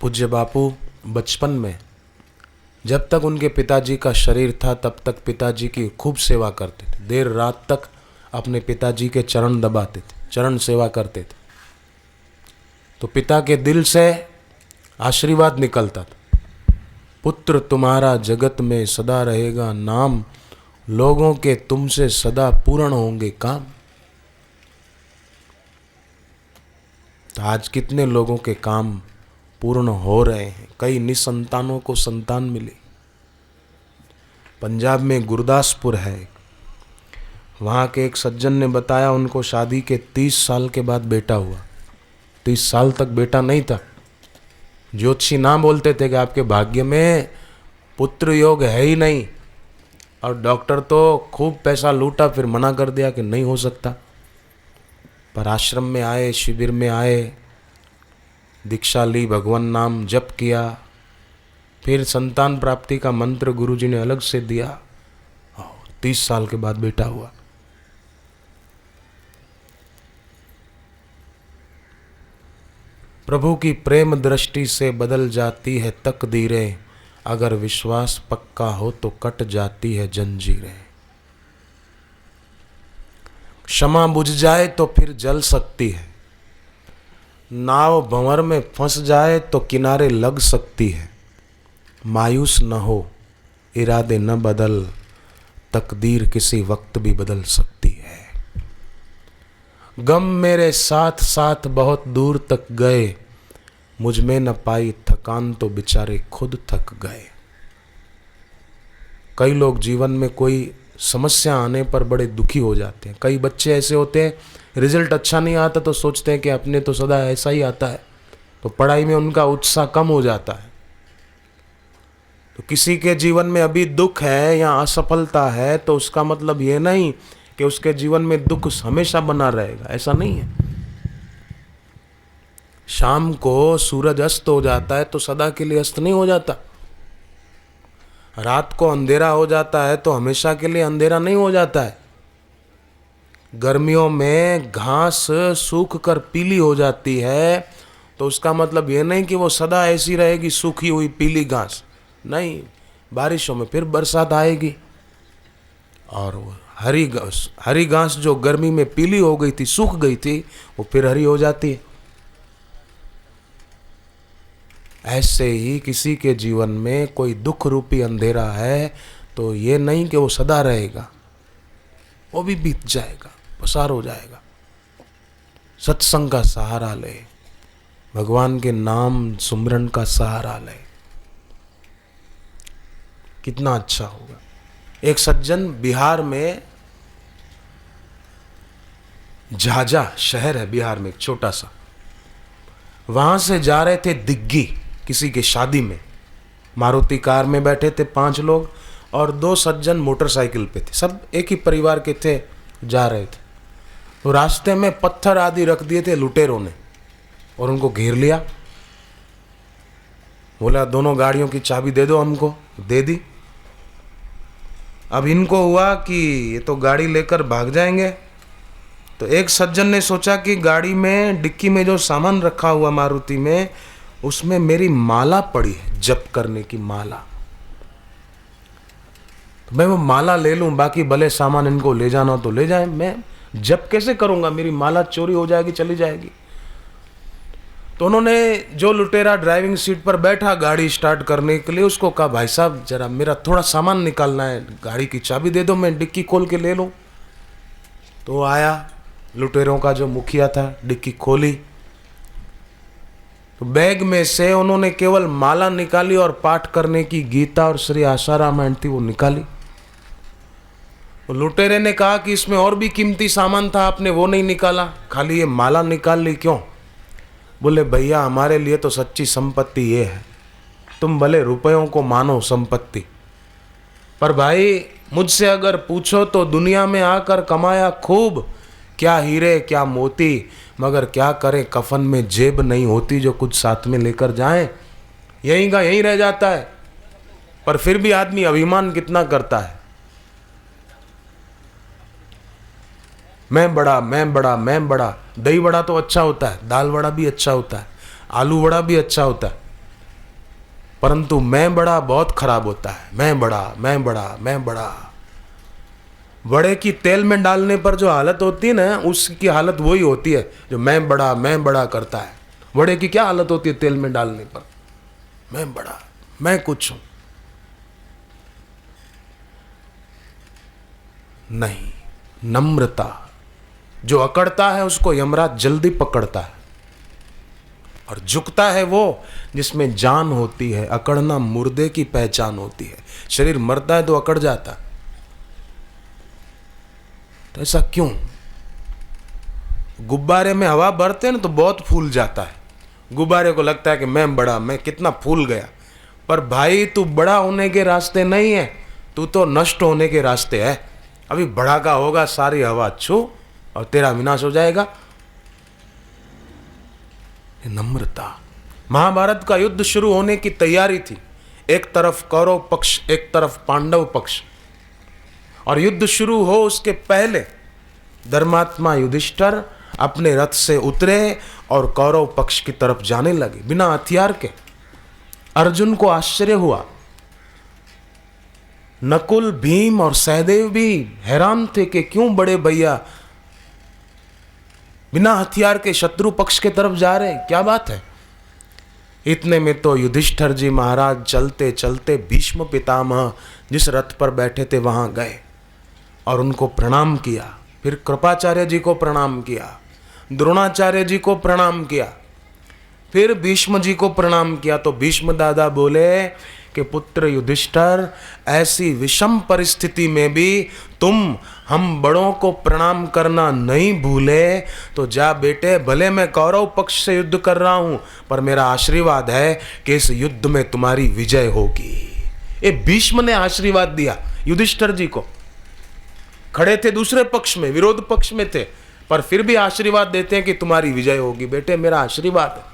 पूज्य बापू बचपन में जब तक उनके पिताजी का शरीर था तब तक पिताजी की खूब सेवा करते थे। देर रात तक अपने पिताजी के चरण दबाते थे, चरण सेवा करते थे। तो पिता के दिल से आशीर्वाद निकलता था, पुत्र तुम्हारा जगत में सदा रहेगा नाम, लोगों के तुमसे सदा पूर्ण होंगे काम। तो आज कितने लोगों के काम पूर्ण हो रहे हैं। कई निसंतानों को संतान मिली। पंजाब में गुरदासपुर है, वहाँ के एक सज्जन ने बताया उनको शादी के 30 साल के बाद बेटा हुआ। 30 साल तक बेटा नहीं था। ज्योतिषी ना बोलते थे कि आपके भाग्य में पुत्र योग है ही नहीं, और डॉक्टर तो खूब पैसा लूटा, फिर मना कर दिया कि नहीं हो सकता। पर आश्रम में आए, शिविर में आए, दीक्षा ली, भगवान नाम जप किया, फिर संतान प्राप्ति का मंत्र गुरुजी ने अलग से दिया, 30 साल के बाद बेटा हुआ। प्रभु की प्रेम दृष्टि से बदल जाती है तकदीरें, अगर विश्वास पक्का हो तो कट जाती है जंजीरें। क्षमा बुझ जाए तो फिर जल सकती है, नाव भंवर में फंस जाए तो किनारे लग सकती है। मायूस न हो, इरादे न बदल, तकदीर किसी वक्त भी बदल सकती है। गम मेरे साथ साथ बहुत दूर तक गए, मुझ में न पाई थकान तो बेचारे खुद थक गए। कई लोग जीवन में कोई समस्या आने पर बड़े दुखी हो जाते हैं। कई बच्चे ऐसे होते हैं, रिजल्ट अच्छा नहीं आता तो सोचते हैं कि अपने तो सदा ऐसा ही आता है, तो पढ़ाई में उनका उत्साह कम हो जाता है। तो किसी के जीवन में अभी दुख है या असफलता है तो उसका मतलब ये नहीं कि उसके जीवन में दुख हमेशा बना रहेगा, ऐसा नहीं है। शाम को सूरज अस्त हो जाता है तो सदा के लिए अस्त नहीं हो जाता। रात को अंधेरा हो जाता है तो हमेशा के लिए अंधेरा नहीं हो जाता है। गर्मियों में घास सूख कर पीली हो जाती है तो उसका मतलब ये नहीं कि वो सदा ऐसी रहेगी सूखी हुई पीली घास, नहीं। बारिशों में फिर बरसात आएगी और वो हरी घास जो गर्मी में पीली हो गई थी, सूख गई थी, वो फिर हरी हो जाती है। ऐसे ही किसी के जीवन में कोई दुख रूपी अंधेरा है तो ये नहीं कि वो सदा रहेगा, वो भी बीत जाएगा, पसार हो जाएगा। सत्संग का सहारा ले, भगवान के नाम सुमरन का सहारा ले, कितना अच्छा होगा। एक सज्जन बिहार में, झाझा शहर है बिहार में एक छोटा सा, वहां से जा रहे थे दिग्गी किसी के शादी में। मारुति कार में बैठे थे 5 लोग और 2 सज्जन मोटरसाइकिल पे थे, सब एक ही परिवार के थे, जा रहे थे। तो रास्ते में पत्थर आदि रख दिए थे लुटेरों ने और उनको घेर लिया। बोला दोनों गाड़ियों की चाबी दे दो हमको, दे दी। अब इनको हुआ कि ये तो गाड़ी लेकर भाग जाएंगे। तो एक सज्जन ने सोचा कि गाड़ी में डिक्की में जो सामान रखा हुआ मारुति में, उसमें मेरी माला पड़ी है, जप करने की माला, तो मैं वो माला ले लूं, बाकी भले सामान इनको ले जाना तो ले जाए, मैं जप कैसे करूंगा, मेरी माला चोरी हो जाएगी, चली जाएगी। तो उन्होंने जो लुटेरा ड्राइविंग सीट पर बैठा गाड़ी स्टार्ट करने के लिए, उसको कहा भाई साहब जरा मेरा थोड़ा सामान निकालना है, गाड़ी की चाबी दे दो, मैं डिक्की खोल के ले लूं। तो आया लुटेरों का जो मुखिया था, डिक्की खोली तो बैग में से उन्होंने केवल माला निकाली और पाठ करने की गीता और श्री आशा रामायण थी वो निकाली। तो लुटेरे ने कहा कि इसमें और भी कीमती सामान था, आपने वो नहीं निकाला, खाली ये माला निकाल ली क्यों? बोले भैया हमारे लिए तो सच्ची संपत्ति ये है, तुम भले रुपयों को मानो संपत्ति, पर भाई मुझसे अगर पूछो तो दुनिया में आकर कमाया खूब, क्या हीरे क्या मोती, मगर क्या करें कफन में जेब नहीं होती जो कुछ साथ में लेकर जाएं, यहीं का यहीं रह जाता है। पर फिर भी आदमी अभिमान कितना करता है, मैं बड़ा मैं बड़ा मैं बड़ा। दही बड़ा तो अच्छा होता है, दाल बड़ा भी अच्छा होता है, आलू बड़ा भी अच्छा होता है, परंतु मैं बड़ा बहुत खराब होता है। मैं बड़ा, मैं बड़ा, मैं बड़ा। बड़े की तेल में डालने पर जो हालत होती है ना, उसकी हालत वही होती है जो मैं बड़ा करता है। बड़े की क्या हालत होती है तेल में डालने पर? मैं बड़ा, मैं कुछ हूं। नहीं, नम्रता। जो अकड़ता है उसको यमराज जल्दी पकड़ता है, और झुकता है वो जिसमें जान होती है। अकड़ना मुर्दे की पहचान होती है। शरीर मरता है तो अकड़ जाता, तो ऐसा क्यों? गुब्बारे में हवा भरते हैं ना तो बहुत फूल जाता है। गुब्बारे को लगता है कि मैं बड़ा, मैं कितना फूल गया। पर भाई तू बड़ा होने के रास्ते नहीं है, तू तो नष्ट होने के रास्ते है। अभी बड़ा का होगा, सारी हवा छू और तेरा विनाश हो जाएगा। नम्रता। महाभारत का युद्ध शुरू होने की तैयारी थी। एक तरफ कौरव पक्ष, एक तरफ पांडव पक्ष। और युद्ध शुरू हो उसके पहले धर्मात्मा युधिष्ठिर अपने रथ से उतरे और कौरव पक्ष की तरफ जाने लगे बिना हथियार के। अर्जुन को आश्चर्य हुआ। नकुल, भीम और सहदेव भी हैरान थे कि क्यों बड़े भैया बिना हथियार के शत्रु पक्ष के तरफ जा रहे हैं, क्या बात है? इतने में तो युधिष्ठिर जी महाराज चलते चलते भीष्म पितामह जिस रथ पर बैठे थे वहां गए और उनको प्रणाम किया। फिर कृपाचार्य जी को प्रणाम किया, द्रोणाचार्य जी को प्रणाम किया, फिर भीष्म जी को प्रणाम किया। तो भीष्म दादा बोले कि पुत्र युधिष्ठिर, ऐसी विषम परिस्थिति में भी तुम हम बड़ों को प्रणाम करना नहीं भूले, तो जा बेटे, भले मैं कौरव पक्ष से युद्ध कर रहा हूं, पर मेरा आशीर्वाद है कि इस युद्ध में तुम्हारी विजय होगी। ये भीष्म ने आशीर्वाद दिया युधिष्ठिर जी को। खड़े थे दूसरे पक्ष में, विरोध पक्ष में थे, पर फिर भी आशीर्वाद देते हैं कि तुम्हारी विजय होगी बेटे, मेरा आशीर्वाद है।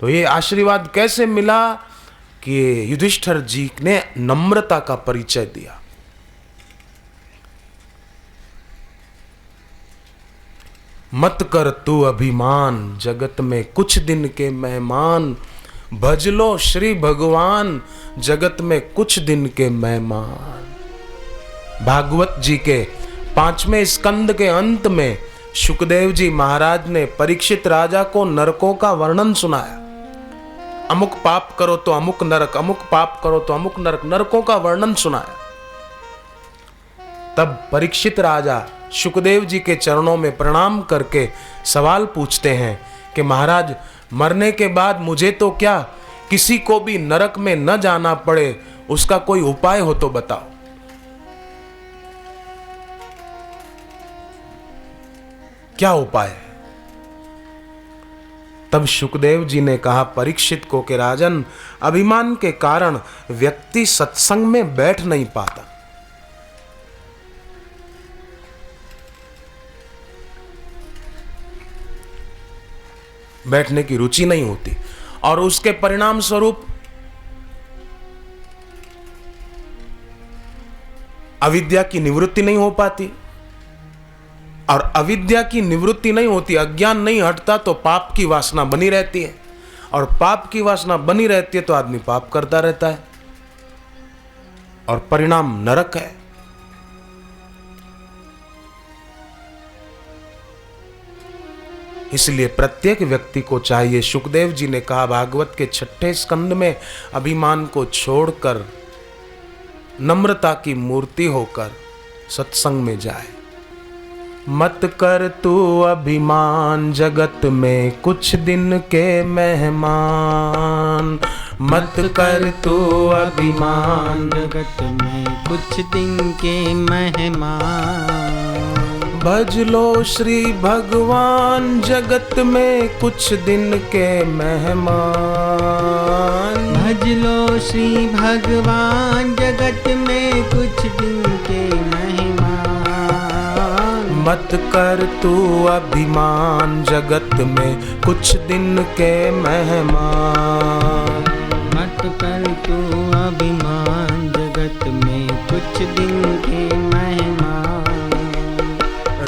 तो ये आशीर्वाद कैसे मिला? कि युधिष्ठिर जी ने नम्रता का परिचय दिया। मत कर तू अभिमान, जगत में कुछ दिन के मेहमान। भज लो श्री भगवान, जगत में कुछ दिन के मेहमान। भागवत जी के 5वें स्कंद के अंत में शुकदेव जी महाराज ने परीक्षित राजा को नरकों का वर्णन सुनाया। अमुक पाप करो तो अमुक नरक, अमुक पाप करो तो अमुक नरक, नरकों का वर्णन सुनाया। तब परीक्षित राजा शुकदेव जी के चरणों में प्रणाम करके सवाल पूछते हैं कि महाराज, मरने के बाद मुझे तो क्या किसी को भी नरक में न जाना पड़े, उसका कोई उपाय हो तो बताओ। क्या उपाय है? तब शुकदेव जी ने कहा परीक्षित को कि राजन, अभिमान के कारण व्यक्ति सत्संग में बैठ नहीं पाता। बैठने की रुचि नहीं होती, और उसके परिणाम स्वरूप अविद्या की निवृत्ति नहीं हो पाती। और अविद्या की निवृत्ति नहीं होती, अज्ञान नहीं हटता, तो पाप की वासना बनी रहती है, और पाप की वासना बनी रहती है तो आदमी पाप करता रहता है, और परिणाम नरक है। इसलिए प्रत्येक व्यक्ति को चाहिए, शुकदेव जी ने कहा भागवत के 6ठे स्कंद में, अभिमान को छोड़कर नम्रता की मूर्ति होकर सत्संग में जाए। मत कर तू अभिमान, जगत में कुछ दिन के मेहमान। मत कर तू अभिमान, जगत में कुछ दिन के मेहमान। भज लो श्री भगवान, जगत में कुछ दिन के मेहमान। भज लो श्री भगवान, जगत में कुछ दिन के मेहमान। मत कर तू अभिमान, जगत में कुछ दिन के मेहमान। मत कर तू अभिमान, जगत में कुछ दिन के मेहमान।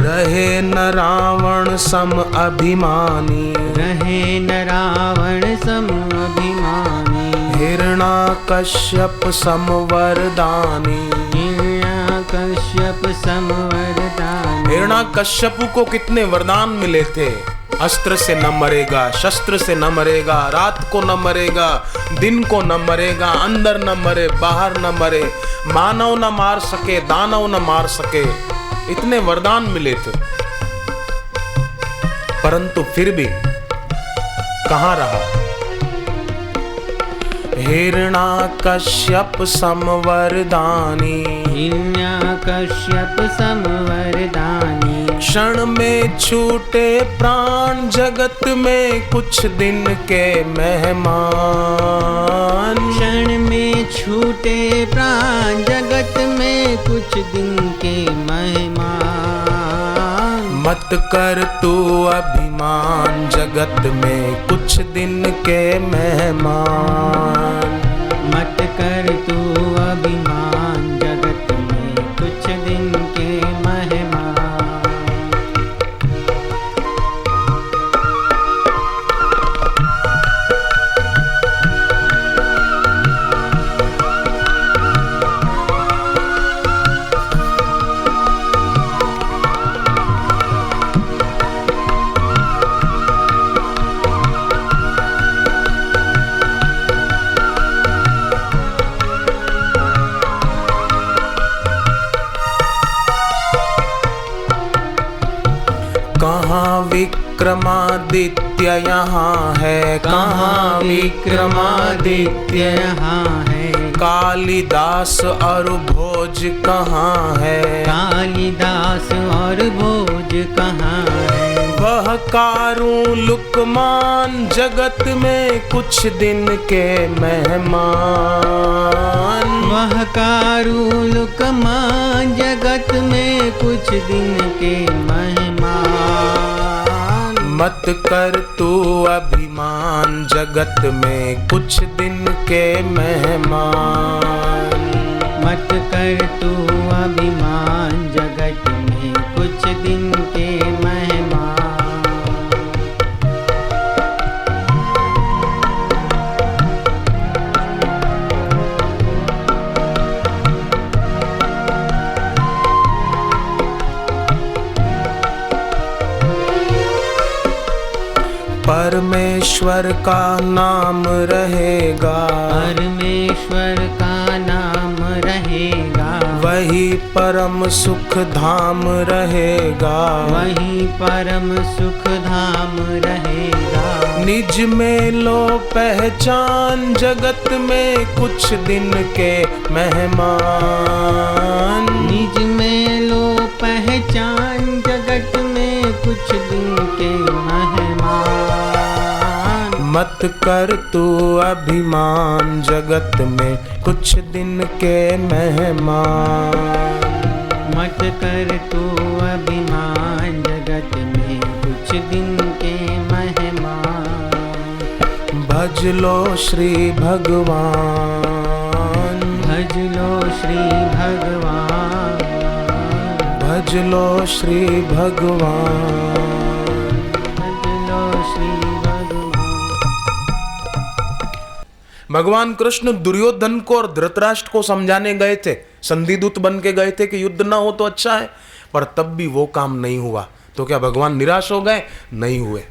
रहे न रावण सम अभिमानी, रहे न रावण सम अभिमानी। हिरणाकश्यप समवरदानी। हिरण्याकश्यप समवरदानी। हिरणाकश्यप को कितने वरदान मिले थे। अस्त्र से न मरेगा, शस्त्र से न मरेगा, रात को न मरेगा, दिन को न मरेगा, अंदर न मरे, बाहर न मरे, मानव न मार सके, दानव न मार सके, इतने वरदान मिले थे। परंतु फिर भी कहां रहा। हिरणाकश्यप समवरदानी। हिरण्याकश्यप समवरदानी। क्षण में छूटे प्राण, जगत में कुछ दिन के मेहमान। क्षण में छूटे प्राण, जगत में कुछ दिन के मेहमान। मत कर तू अभिमान, जगत में कुछ दिन के मेहमान। मत कर तू अभिमान, जगत में कुछ दिन के मेहमान। कहाँ विक्रमादित्य यहाँ है, कहाँ विक्रमादित्य यहाँ है। कालिदास और भोज कहाँ है। कालिदास और भोज कहाँ है। वह कारू लुकमान, जगत में कुछ दिन के मेहमान। वह कारू लुकमान, जगत में कुछ दिन के मेहमान। मत कर तू अभिमान, जगत में कुछ दिन के मेहमान। मत कर तू अभिमान, जगत में कुछ दिन के मेहमान। परमेश्वर का नाम रहेगा। परमेश्वर का नाम रहेगा। वही परम सुख धाम रहेगा। वही परम सुख धाम रहेगा। निज में लो पहचान, जगत में कुछ दिन के मेहमान। निज में लो पहचान, जगत में कुछ दिन के मेहमान। मत कर तू अभिमान, जगत में कुछ दिन के मेहमान। मत कर तू अभिमान, जगत में कुछ दिन के मेहमान। भज लो श्री भगवान। भज लो श्री भगवान। भज लो श्री भगवान। भज लो श्री भगवान कृष्ण दुर्योधन को और धृतराष्ट्र को समझाने गए थे, संधिदूत बन के गए थे कि युद्ध ना हो तो अच्छा है, पर तब भी वो काम नहीं हुआ। तो क्या भगवान निराश हो गए? नहीं हुए।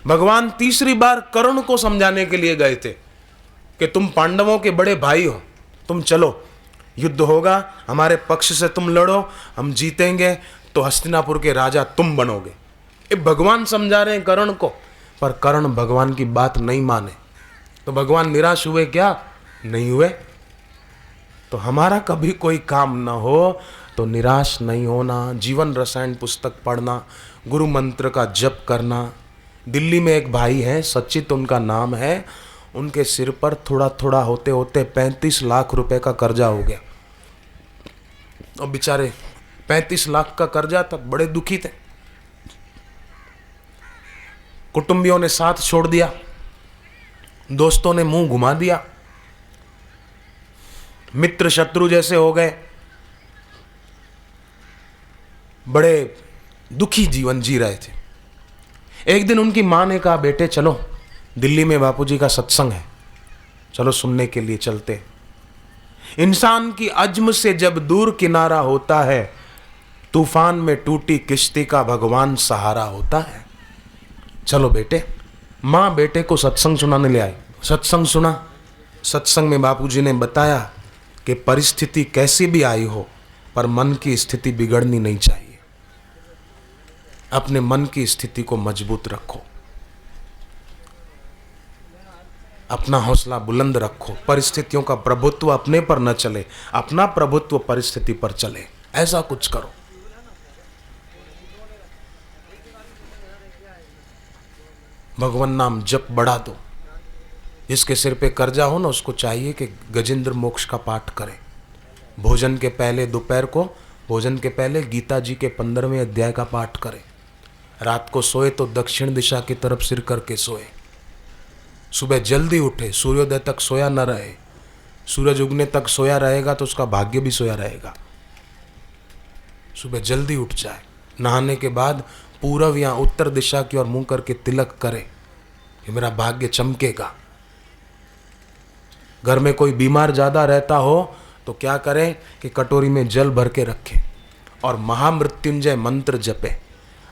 भगवान तीसरी बार कर्ण को समझाने के लिए गए थे कि तुम पांडवों के बड़े भाई हो, तुम चलो, युद्ध होगा, हमारे पक्ष से तुम लड़ो, हम जीतेंगे तो हस्तिनापुर के राजा तुम बनोगे। ये भगवान समझा रहे हैं कर्ण को, पर कर्ण भगवान की बात नहीं माने। तो भगवान निराश हुए क्या? नहीं हुए। तो हमारा कभी कोई काम ना हो तो निराश नहीं होना, जीवन रसायन पुस्तक पढ़ना, गुरु मंत्र का जप करना। दिल्ली में एक भाई हैं, सचित उनका नाम है, उनके सिर पर थोड़ा थोड़ा होते होते 35 लाख रुपए का कर्जा हो गया। और बेचारे 35 लाख का कर्जा था, बड़े दुखी थे। कुटुंबियों ने साथ छोड़ दिया, दोस्तों ने मुंह घुमा दिया, मित्र शत्रु जैसे हो गए, बड़े दुखी जीवन जी रहे थे। एक दिन उनकी मां ने कहा, बेटे चलो, दिल्ली में बापूजी का सत्संग है, चलो सुनने के लिए चलते हैं। इंसान की अज्म से जब दूर किनारा होता है, तूफान में टूटी किश्ती का भगवान सहारा होता है। चलो बेटे। माँ बेटे को सत्संग सुनाने ले आई। सत्संग सुना। सत्संग में बापूजी ने बताया कि परिस्थिति कैसी भी आई हो, पर मन की स्थिति बिगड़नी नहीं चाहिए। अपने मन की स्थिति को मजबूत रखो, अपना हौसला बुलंद रखो। परिस्थितियों का प्रभुत्व अपने पर न चले, अपना प्रभुत्व परिस्थिति पर चले। ऐसा कुछ करो। भगवान नाम जप बढ़ा दो। जिसके सिर पे कर्जा हो ना, उसको चाहिए कि गजेंद्र मोक्ष का पाठ करे। भोजन के पहले, दोपहर को भोजन के पहले गीता जी के 15वें अध्याय का पाठ करे। रात को सोए तो दक्षिण दिशा की तरफ सिर करके सोए। सुबह जल्दी उठे, सूर्योदय तक सोया न रहे। सूरज उगने तक सोया रहेगा तो उसका भाग्य भी सोया रहेगा। सुबह जल्दी उठ जाए। नहाने के बाद पूर्व या उत्तर दिशा की ओर मुंह करके तिलक करे कि मेरा भाग्य चमकेगा। घर में कोई बीमार ज़्यादा रहता हो तो क्या करें कि कटोरी में जल भर के रखें और महामृत्युंजय मंत्र जपे।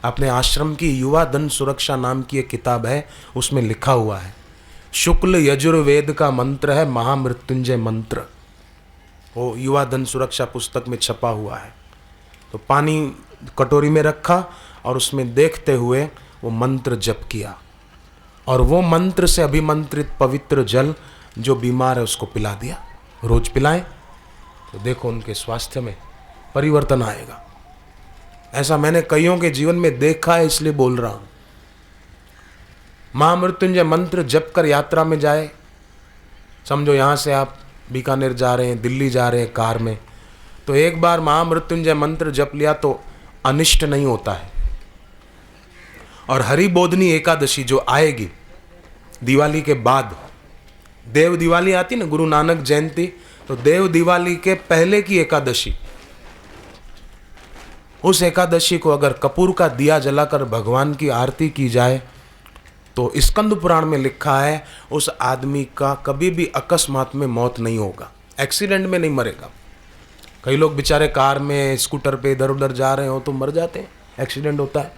अपने आश्रम की युवा धन सुरक्षा नाम की एक किताब है, उसमें लिखा हुआ है, शुक्ल यजुर्वेद का मंत्र है महामृत्युंजय मंत्र। वो युवा धन सुरक्षा पुस्तक में छपा हुआ है। तो पानी कटोरी में रखा और उसमें देखते हुए वो मंत्र जप किया, और वो मंत्र से अभिमंत्रित पवित्र जल जो बीमार है उसको पिला दिया। रोज पिलाएं तो देखो उनके स्वास्थ्य में परिवर्तन आएगा। ऐसा मैंने कईयों के जीवन में देखा है, इसलिए बोल रहा हूं। महामृत्युंजय मंत्र जप कर यात्रा में जाए। समझो यहां से आप बीकानेर जा रहे हैं, दिल्ली जा रहे हैं कार में, तो एक बार महामृत्युंजय मंत्र जप लिया तो अनिष्ट नहीं होता है। और हरिबोधनी एकादशी जो आएगी दिवाली के बाद, देव दिवाली आती ना, गुरु नानक जयंती, तो देव दिवाली के पहले की एकादशी, उस एकादशी को अगर कपूर का दिया जलाकर भगवान की आरती की जाए तो स्कंद पुराण में लिखा है उस आदमी का कभी भी अकस्मात में मौत नहीं होगा, एक्सीडेंट में नहीं मरेगा। कई लोग बेचारे कार में स्कूटर पे इधर उधर जा रहे हो तो मर जाते हैं, एक्सीडेंट होता है।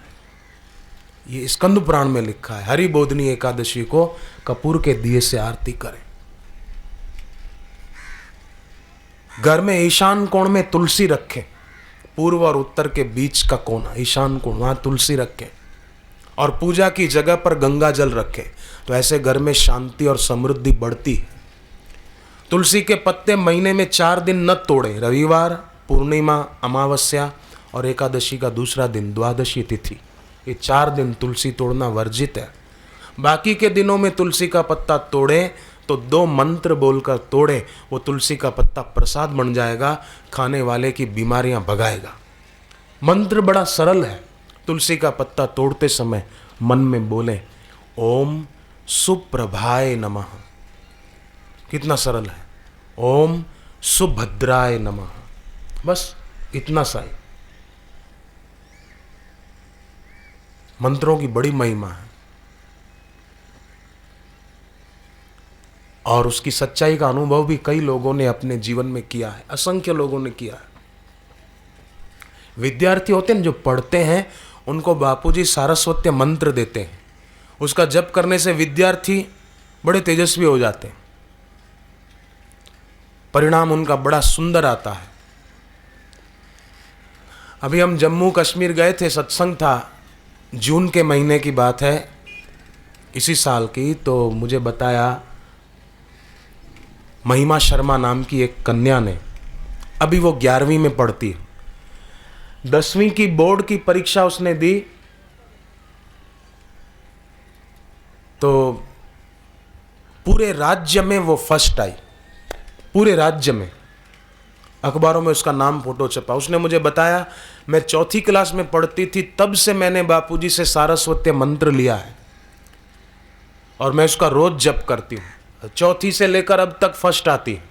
ये स्कंद पुराण में लिखा है। हरिबोधनी एकादशी को कपूर के दिए से आरती करें। घर में ईशान कोण में तुलसी रखें, पूर्व और उत्तर के बीच का कोना ईशान कोण, वहां तुलसी रखें और पूजा की जगह पर गंगा जल रखें। तो ऐसे घर में शांति और समृद्धि बढ़ती है। तुलसी के पत्ते महीने में 4 दिन न तोड़ें, रविवार, पूर्णिमा, अमावस्या और एकादशी का दूसरा दिन, द्वादशी तिथि, ये 4 दिन तुलसी तोड़ना वर्जित है। बाकी के दिनों में तुलसी का पत्ता तोड़े तो 2 मंत्र बोलकर तोड़े, वो तुलसी का पत्ता प्रसाद बन जाएगा, खाने वाले की बीमारियां भगाएगा। मंत्र बड़ा सरल है। तुलसी का पत्ता तोड़ते समय मन में बोले ओम सुप्रभाय नमः। कितना सरल है। ओम सुभद्राय नमः, बस इतना सा ही। मंत्रों की बड़ी महिमा है और उसकी सच्चाई का अनुभव भी कई लोगों ने अपने जीवन में किया है, असंख्य लोगों ने किया है। विद्यार्थी होते हैं जो पढ़ते हैं, उनको बापूजी सारस्वत मंत्र देते हैं। उसका जप करने से विद्यार्थी बड़े तेजस्वी हो जाते हैं, परिणाम उनका बड़ा सुंदर आता है। अभी हम जम्मू कश्मीर गए थे, सत्संग था, जून के महीने की बात है, इसी साल की। तो मुझे बताया महिमा शर्मा नाम की एक कन्या ने, अभी वो 11वीं में पढ़ती है, 10वीं की बोर्ड की परीक्षा उसने दी तो पूरे राज्य में वो फर्स्ट आई, पूरे राज्य में, अखबारों में उसका नाम फोटो छपा। उसने मुझे बताया मैं 4थी क्लास में पढ़ती थी, तब से मैंने बापूजी से सारस्वत मंत्र लिया है और मैं उसका रोज जप करती हूँ। 4थी से लेकर अब तक फर्स्ट आती है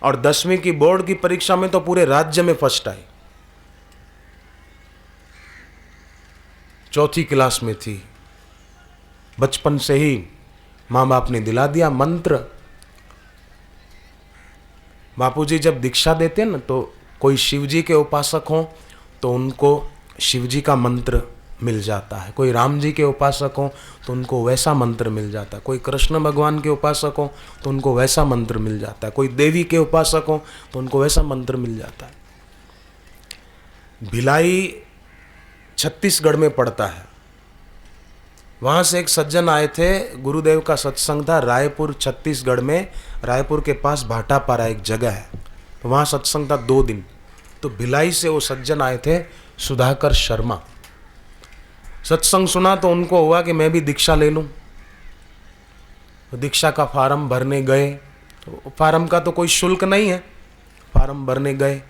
और 10वीं की बोर्ड की परीक्षा में तो पूरे राज्य में फर्स्ट आई। 4थी क्लास में थी। बचपन से ही माँ बाप ने दिला दिया मंत्र, बापूजी जब दीक्षा देते हैं ना, तो कोई शिवजी के उपासक हों तो उनको शिवजी का मंत्र मिल जाता है, कोई राम जी के उपासक हों तो उनको वैसा मंत्र मिल जाता है, कोई कृष्ण भगवान के उपासक हों तो उनको वैसा मंत्र मिल जाता है, कोई देवी के उपासक हों तो उनको वैसा मंत्र मिल जाता है। भिलाई छत्तीसगढ़ में पड़ता है। वहाँ से एक सज्जन आए थे, गुरुदेव का सत्संग था रायपुर छत्तीसगढ़ में। रायपुर के पास भाटापारा एक जगह है, तो वहाँ सत्संग था 2 दिन। तो भिलाई से वो सज्जन आए थे, सुधाकर शर्मा। सत्संग सुना तो उनको हुआ कि मैं भी दीक्षा ले लूँ। तो दीक्षा का फार्म भरने गए, तो फार्म का तो कोई शुल्क नहीं है। फार्म भरने गए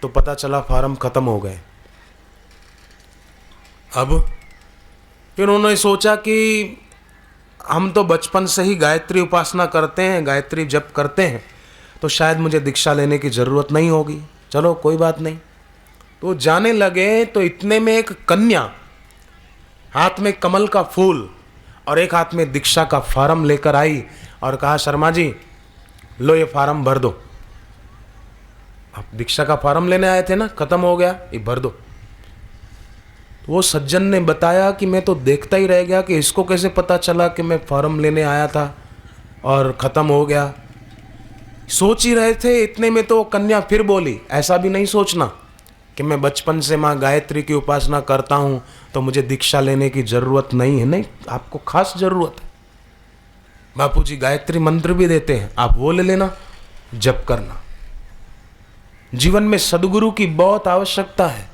तो पता चला फार्म खत्म हो गए। अब फिर उन्होंने सोचा कि हम तो बचपन से ही गायत्री उपासना करते हैं, गायत्री जप करते हैं, तो शायद मुझे दीक्षा लेने की ज़रूरत नहीं होगी, चलो कोई बात नहीं। तो जाने लगे तो इतने में एक कन्या हाथ में कमल का फूल और एक हाथ में दीक्षा का फार्म लेकर आई और कहा, शर्मा जी लो ये फार्म भर दो। आप दीक्षा का फार्म लेने आए थे ना, खत्म हो गया, ये भर दो। वो सज्जन ने बताया कि मैं तो देखता ही रह गया कि इसको कैसे पता चला कि मैं फार्म लेने आया था और ख़त्म हो गया। सोच ही रहे थे, इतने में तो कन्या फिर बोली, ऐसा भी नहीं सोचना कि मैं बचपन से माँ गायत्री की उपासना करता हूँ तो मुझे दीक्षा लेने की ज़रूरत नहीं है। नहीं, आपको खास ज़रूरत है। बापूजी गायत्री मंत्र भी देते हैं, आप वो ले लेना, जप करना। जीवन में सद्गुरु की बहुत आवश्यकता है,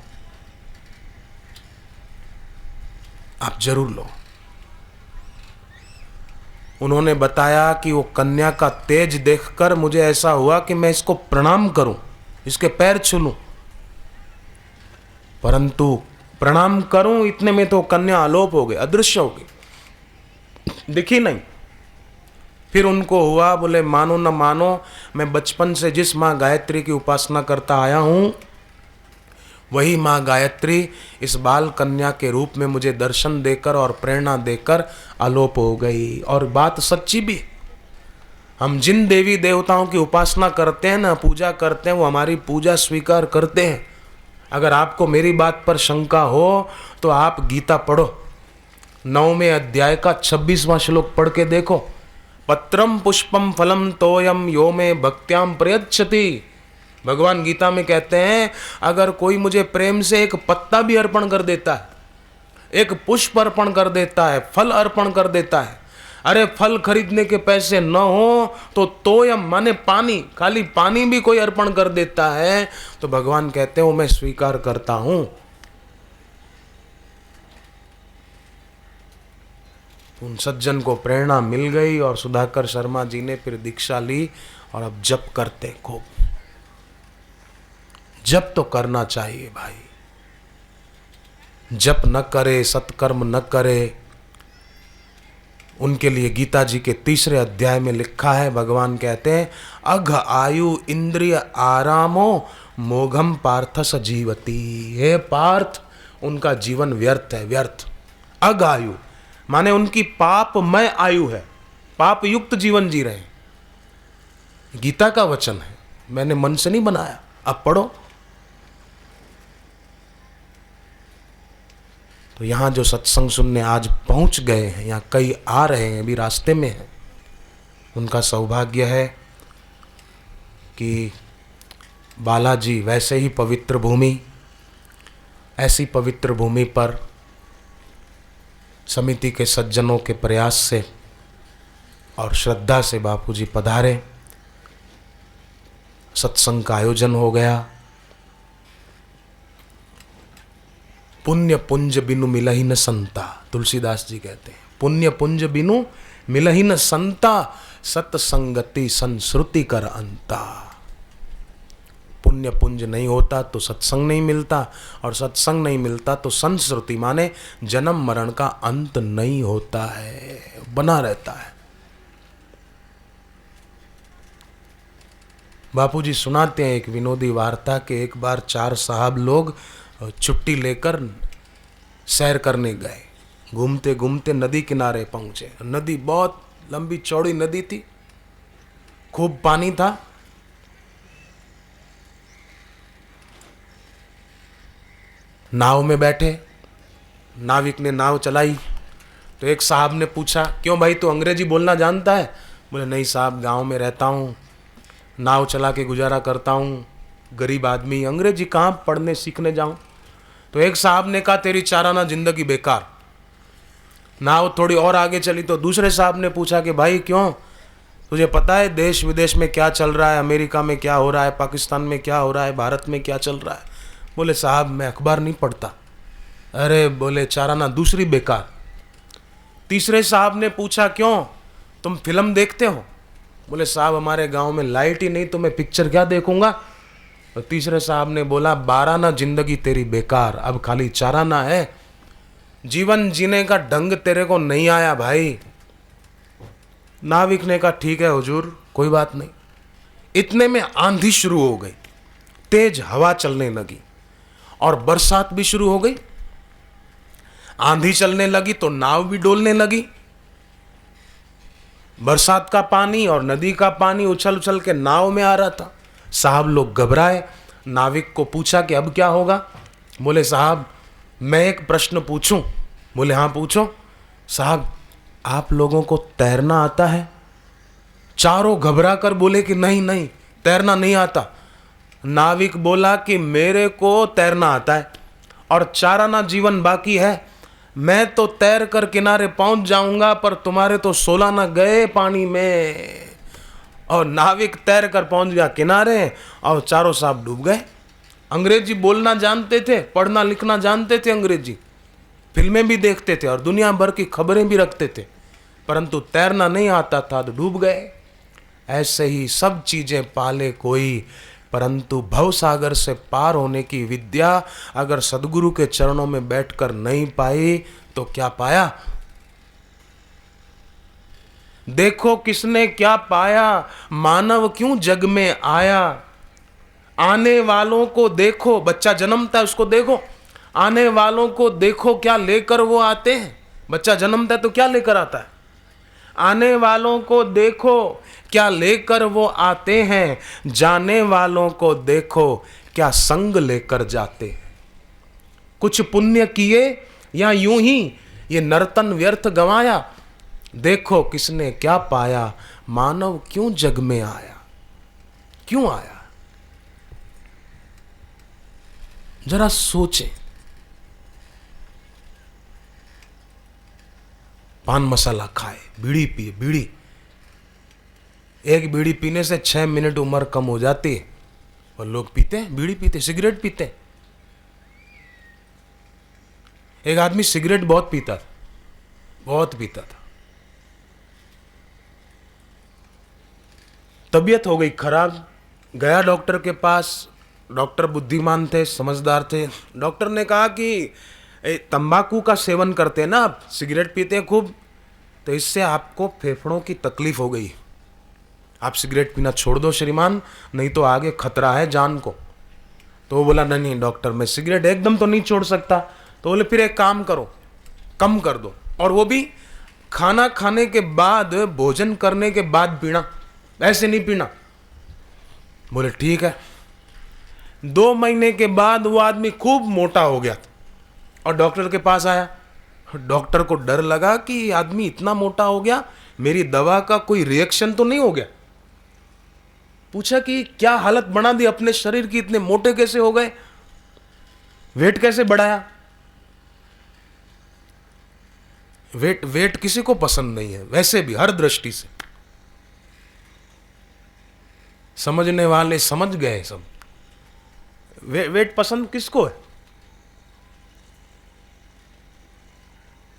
आप जरूर लो। उन्होंने बताया कि वो कन्या का तेज देखकर मुझे ऐसा हुआ कि मैं इसको प्रणाम करूं, इसके पैर छू लूं, परंतु प्रणाम करूं इतने में तो कन्या आलोप हो गई, अदृश्य हो गई, दिखी नहीं। फिर उनको हुआ, बोले मानो न मानो, मैं बचपन से जिस माँ गायत्री की उपासना करता आया हूं वही माँ गायत्री इस बाल कन्या के रूप में मुझे दर्शन देकर और प्रेरणा देकर आलोप हो गई। और बात सच्ची भी, हम जिन देवी देवताओं की उपासना करते हैं ना, पूजा करते हैं, वो हमारी पूजा स्वीकार करते हैं। अगर आपको मेरी बात पर शंका हो तो आप गीता पढ़ो, 9वें अध्याय का 26वां श्लोक पढ़ के देखो। पत्रम पुष्पम फलम तोयम यो में भक्त्याम प्रयच्छति। भगवान गीता में कहते हैं, अगर कोई मुझे प्रेम से एक पत्ता भी अर्पण कर देता है, एक पुष्प अर्पण कर देता है, फल अर्पण कर देता है, अरे फल खरीदने के पैसे न हो तो तोयम माने पानी, खाली पानी भी कोई अर्पण कर देता है तो भगवान कहते हैं वो मैं स्वीकार करता हूं। उन सज्जन को प्रेरणा मिल गई और सुधाकर शर्मा जी ने फिर दीक्षा ली और अब जप करते खूब। जप तो करना चाहिए भाई, जप न करे, सत्कर्म न करे, उनके लिए गीता जी के 3रे अध्याय में लिखा है, भगवान कहते हैं अघ आयु इंद्रिय आरामो मोघम पार्थ सजीवती। हे पार्थ, उनका जीवन व्यर्थ है, व्यर्थ। अघ आयु माने उनकी पापमय आयु है, पाप युक्त जीवन जी रहे हैं। गीता का वचन है, मैंने मन से नहीं बनाया, अब पढ़ो। तो यहाँ जो सत्संग सुनने आज पहुँच गए हैं, यहाँ कई आ रहे हैं, अभी रास्ते में हैं, उनका सौभाग्य है कि बालाजी वैसे ही पवित्र भूमि, ऐसी पवित्र भूमि पर समिति के सज्जनों के प्रयास से और श्रद्धा से बापूजी पधारे, सत्संग का आयोजन हो गया। पुण्य पुंज बिनु मिलहि न संता, तुलसीदास जी कहते हैं, पुण्य पुंज बिनु मिलहि न संता, सत्संगति संस्रुति कर अंता। पुण्य पुंज नहीं होता तो सत्संग नहीं मिलता, और सत्संग नहीं मिलता तो संस्रुति माने जन्म मरण का अंत नहीं होता है, बना रहता है। बापूजी सुनाते हैं एक विनोदी वार्ता के एक बार 4 साहब लोग छुट्टी लेकर सैर करने गए। घूमते घूमते नदी किनारे पहुंचे। नदी बहुत लंबी चौड़ी नदी थी, खूब पानी था। नाव में बैठे, नाविक ने नाव चलाई। तो एक साहब ने पूछा, क्यों भाई तू अंग्रेजी बोलना जानता है? बोले नहीं साहब, गांव में रहता हूँ, नाव चला के गुजारा करता हूँ, गरीब आदमी, अंग्रेजी कहाँ पढ़ने सीखने जाऊँ। तो एक साहब ने कहा, तेरी चाराना जिंदगी बेकार। नाव थोड़ी और आगे चली तो दूसरे साहब ने पूछा कि भाई क्यों, तुझे पता है देश विदेश में क्या चल रहा है, अमेरिका में क्या हो रहा है, पाकिस्तान में क्या हो रहा है, भारत में क्या चल रहा है? बोले साहब मैं अखबार नहीं पढ़ता। अरे बोले चाराना दूसरी बेकार। तीसरे साहब ने पूछा, क्यों, तुम फिल्म देखते हो? बोले साहब हमारे गांव में लाइट ही नहीं तो मैं पिक्चर क्या देखूंगा। तो तीसरे साहब ने बोला, 12 ना जिंदगी तेरी बेकार, अब खाली चाराना है, जीवन जीने का ढंग तेरे को नहीं आया भाई। नाविक ने कहा ठीक है हुजूर, कोई बात नहीं। इतने में आंधी शुरू हो गई, तेज हवा चलने लगी और बरसात भी शुरू हो गई। आंधी चलने लगी तो नाव भी डोलने लगी। बरसात का पानी और नदी का पानी उछल उछल के नाव में आ रहा था। साहब लोग घबराए। नाविक को पूछा कि अब क्या होगा? बोले साहब मैं एक प्रश्न पूछूं? बोले हाँ पूछो। साहब आप लोगों को तैरना आता है? चारों घबरा कर बोले कि नहीं नहीं, तैरना नहीं आता। नाविक बोला कि मेरे को तैरना आता है और चाराना जीवन बाकी है। मैं तो तैर कर किनारे पहुंच जाऊंगा, पर तुम्हारे तो 16 ना गए पानी में। और नाविक तैर कर पहुंच गया किनारे और चारों साहब डूब गए। अंग्रेजी बोलना जानते थे, पढ़ना लिखना जानते थे, अंग्रेजी फिल्में भी देखते थे और दुनिया भर की खबरें भी रखते थे, परंतु तैरना नहीं आता था तो डूब गए। ऐसे ही सब चीजें पाले कोई, परंतु भव सागर से पार होने की विद्या अगर सदगुरु के चरणों में बैठकर नहीं पाई तो क्या पाया? देखो किसने क्या पाया, मानव क्यों जग में आया। आने वालों को देखो, बच्चा जन्मता है उसको देखो, आने वालों को देखो क्या लेकर वो आते हैं। बच्चा जन्मता है तो क्या लेकर आता है? आने वालों को देखो क्या लेकर वो आते हैं, जाने वालों को देखो क्या संग लेकर जाते हैं। कुछ पुण्य किए या यूं ही ये नर्तन व्यर्थ गंवाया, देखो किसने क्या पाया, मानव क्यों जग में आया, क्यों आया? जरा सोचें। पान मसाला खाए, बीड़ी पिए, बीड़ी, एक बीड़ी पीने से 6 मिनट उम्र कम हो जाती है और लोग पीते हैं, बीड़ी पीते, सिगरेट पीते हैं। एक आदमी सिगरेट बहुत पीता था, बहुत पीता था। तबीयत हो गई खराब, गया डॉक्टर के पास। डॉक्टर बुद्धिमान थे, समझदार थे। डॉक्टर ने कहा कि तंबाकू का सेवन करते हैं ना आप, सिगरेट पीते हैं खूब, तो इससे आपको फेफड़ों की तकलीफ हो गई, आप सिगरेट पीना छोड़ दो श्रीमान, नहीं तो आगे खतरा है जान को। तो वो बोला नहीं नहीं डॉक्टर, मैं सिगरेट एकदम तो नहीं छोड़ सकता। तो बोले फिर एक काम करो, कम कर दो, और वो भी खाना खाने के बाद, भोजन करने के बाद पीना, ऐसे नहीं पीना। बोले ठीक है। 2 महीने के बाद वो आदमी खूब मोटा हो गया और डॉक्टर के पास आया। डॉक्टर को डर लगा कि आदमी इतना मोटा हो गया, मेरी दवा का कोई रिएक्शन तो नहीं हो गया। पूछा कि क्या हालत बना दी अपने शरीर की, इतने मोटे कैसे हो गए, वेट कैसे बढ़ाया? वेट किसी को पसंद नहीं है, वैसे भी हर दृष्टि से। समझने वाले समझ गए सब। वेट पसंद किसको है?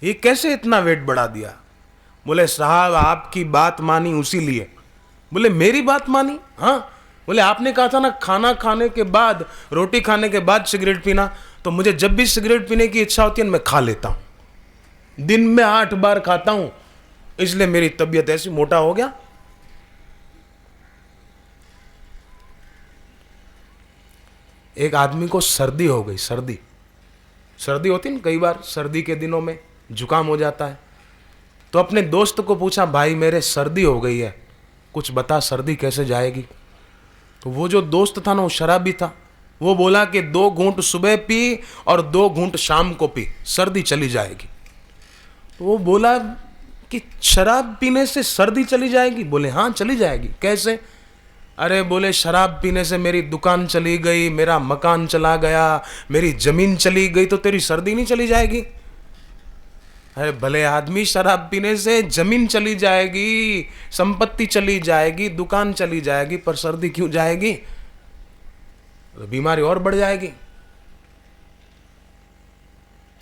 ये कैसे इतना वेट बढ़ा दिया? बोले साहब आपकी बात मानी उसी लिए। बोले मेरी बात मानी? हाँ। बोले आपने कहा था ना खाना खाने के बाद, रोटी खाने के बाद सिगरेट पीना, तो मुझे जब भी सिगरेट पीने की इच्छा होती है मैं खा लेता हूं, दिन में 8 बार खाता हूं, इसलिए मेरी तबीयत ऐसी मोटा हो गया। एक आदमी को सर्दी हो गई, सर्दी होती ना कई बार, सर्दी के दिनों में जुकाम हो जाता है। तो अपने दोस्त को पूछा भाई मेरे सर्दी हो गई है, कुछ बता सर्दी कैसे जाएगी। तो वो जो दोस्त था ना वो शराबी था, वो बोला कि 2 घूंट सुबह पी और 2 घूंट शाम को पी, सर्दी चली जाएगी। तो वो बोला कि शराब पीने से सर्दी चली जाएगी? बोले हाँ चली जाएगी। कैसे? अरे बोले शराब पीने से मेरी दुकान चली गई, मेरा मकान चला गया, मेरी जमीन चली गई, तो तेरी सर्दी नहीं चली जाएगी? अरे भले आदमी, शराब पीने से जमीन चली जाएगी, संपत्ति चली जाएगी, दुकान चली जाएगी, पर सर्दी क्यों जाएगी? तो बीमारी और बढ़ जाएगी।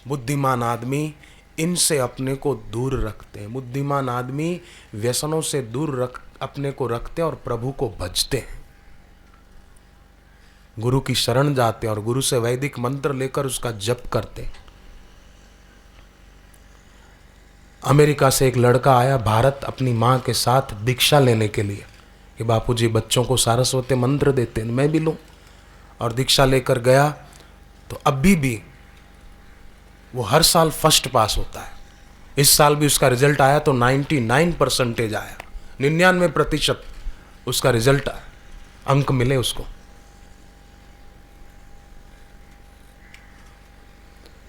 बुद्धिमान आदमी इनसे अपने को दूर रखते हैं। बुद्धिमान आदमी व्यसनों से दूर अपने को रखते हैं और प्रभु को भजते हैं, गुरु की शरण जाते हैं और गुरु से वैदिक मंत्र लेकर उसका जप करते हैं। अमेरिका से एक लड़का आया भारत अपनी माँ के साथ दीक्षा लेने के लिए कि बापूजी बच्चों को सारस्वती मंत्र देते हैं, मैं भी लूँ। और दीक्षा लेकर गया तो अभी भी वो हर साल फर्स्ट पास होता है। इस साल भी उसका रिजल्ट आया तो 99% आया, 99% उसका रिजल्ट अंक मिले उसको।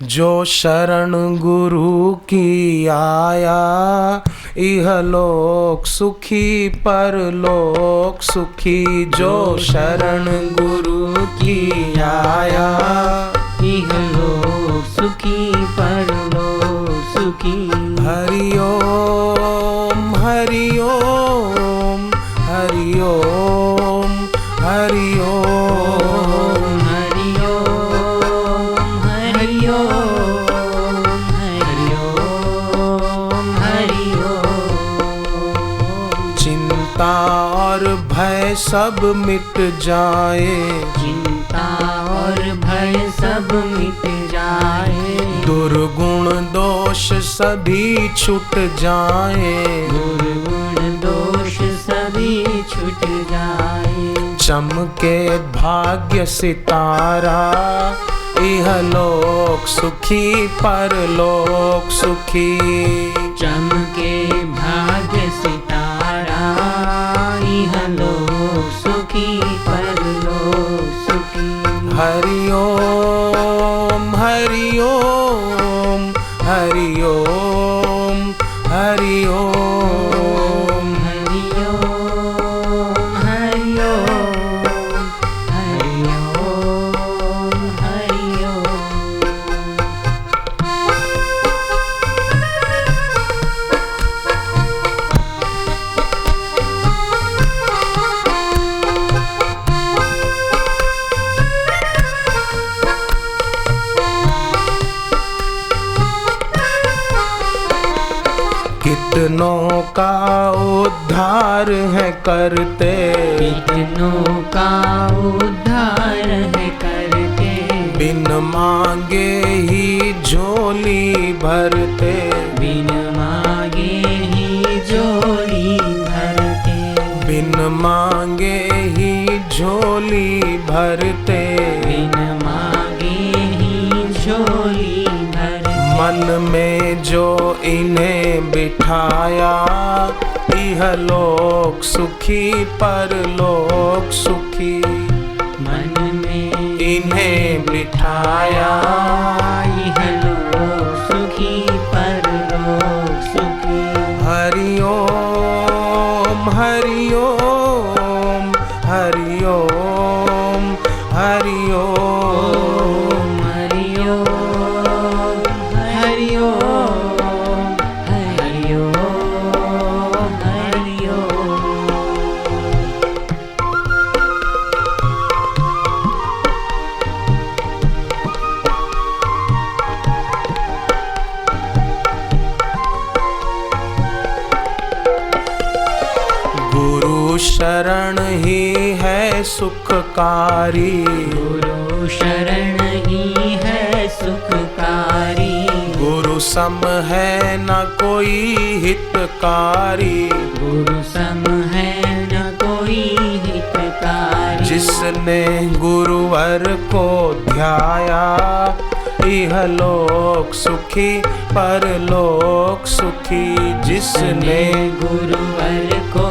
जो शरण गुरु की आया, इहलोक सुखी परलोक सुखी। जो शरण गुरु की आया, इहलोक सुखी परलोक सुखी। हरि ओम हरि ओम हरि ओम हरि ओम हरि ओम हरि ओम हरि ओम हरि ओम। चिंता और भय सब मिट जाए, चिंता और भय सब मिट जाए। दुर्गुण दोष सभी छूट जाए, दुर्गुण दोष सभी छूट जाए। चमके भाग्य सितारा, इहलोक सुखी परलोक सुखी। चमके भाग्य सितारा, इहलोक सुखी परलोक सुखी। हरि ओम हरि ओम हरि ओम हरि ओम हरि ओम हरि ओम हरि ओम हरि ओम। कितनों का उद्धार है करते, कितनों का उद्धार है करते। बिन मांगे ही झोली भरते, बिन मांगे ही झोली भरते। बिन मांगे ही झोली भरते। बिन मांगे ही झोली भरते। मन में जो इन्हें बिठाया, इहलोक सुखी परलोक सुखी। मन में इन्हें बिठाया, इहलोक सुखी परलोक सुखी। हरि ओम हरि ओम हरि ओम हरि ओम हरि ओम हरि ओम हरि ओम हरि ओम। गुरु शरण ही है सुखकारी, गुरु शरण ही है सुखकारी। गुरु सम है न कोई हितकारी। गुरु सम है न कोई हितकारी। जिसने गुरुवर को ध्याया, इहलोक सुखी परलोक सुखी। जिसने गुरुवर को